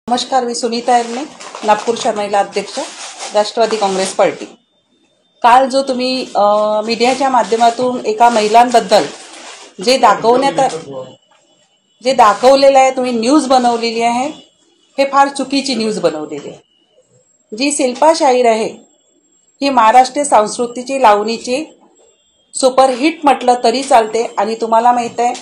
नमस्कार, मी सुनीता एरणे, नागपूरच्या महिला अध्यक्ष, राष्ट्रवादी काँग्रेस पार्टी। काल जो तुम्ही मीडियाच्या माध्यमातून एका महिलांबद्दल जे दाखवलेलं आहे, तुम्ही न्यूज बनवलेली आहे, हे फार चुकीची न्यूज बनवलेली आहे। जी शिल्पा शाहीर आहे ही महाराष्ट्रीय संस्कृतीची लावणीची सुपरहिट म्हटलं तरी चालते। आणि तुम्हाला माहित आहे,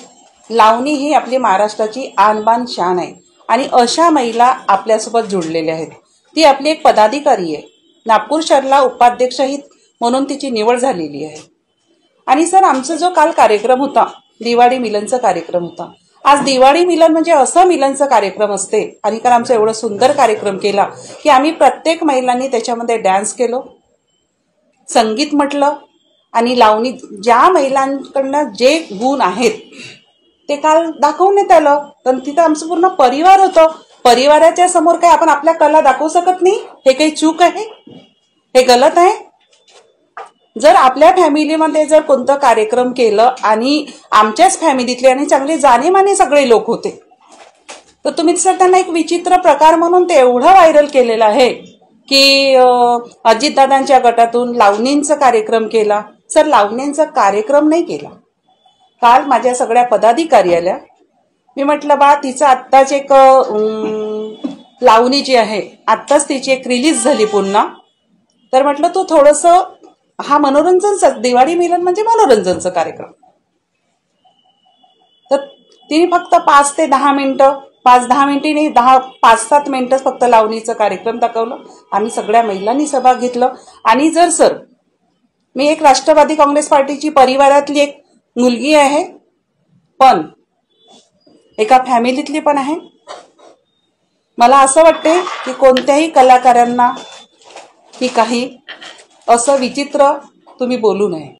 लावणी ही आपली महाराष्ट्राची आनबान शान आहे आणि अशा महिला आपल्यासोबत जुळलेल्या आहेत। ती आपली एक पदाधिकारी आहे, नागपूर शहराला उपाध्यक्षही म्हणून तिची निवड झालेली आहे। आणि सर, आमचा जो काल कार्यक्रम होता, दिवाळी मिलनचा कार्यक्रम होता। आज दिवाळी मिलन म्हणजे असं मिलनचा कार्यक्रम असते, आणि कारण आमचा एवढा सुंदर कार्यक्रम केला की आम्ही प्रत्येक महिलांनी त्याच्यामध्ये डान्स केलो, संगीत म्हटलं आणि लावणी। ज्या महिलांकडनं जे गुण आहेत ते काल दाखवण्यात आलं। तर तिथं आमचं पूर्ण परिवार होतं। परिवाराच्या समोर काय आपण आपल्या कला दाखवू शकत नाही? हे काही चूक आहे? हे गलत आहे? जर आपल्या फॅमिलीमध्ये जर कोणतं कार्यक्रम केलं आणि आमच्याच फॅमिलीतले आणि चांगले जाणेमाने सगळे लोक होते, तर तुम्ही सर त्यांना एक विचित्र प्रकार म्हणून ते एवढं व्हायरल केलेलं आहे की अजितदादांच्या गटातून लावणींचा कार्यक्रम केला। सर, लावणींचा कार्यक्रम नाही केला। काल माझ्या सगळ्या पदाधिकारी आल्या, मी म्हटलं बा, तिचं आत्ताच एक लावणी जी आहे आत्ताच तिची एक रिलीज झाली पुन्हा, तर म्हटलं तू थोडंसं हा मनोरंजन, दिवाळी मिलन म्हणजे मनोरंजनचा कार्यक्रम। तर तिने फक्त 5 ते 10 मिनिटं, 5-10 मिनिटे नाही, 5-7 मिनिटं फक्त लावणीचा कार्यक्रम दाखवलं। आम्ही सगळ्या महिलांनी सहभाग घेतलं। आणि जर सर, मी एक राष्ट्रवादी काँग्रेस पार्टीची परिवारातली एक मुलगी आहे, पण एका फॅमिलीतली पण आहे। मला असं वाटते की कोणत्याही कलाकारांना की काही असं विचित्र तुम्ही बोलू नये।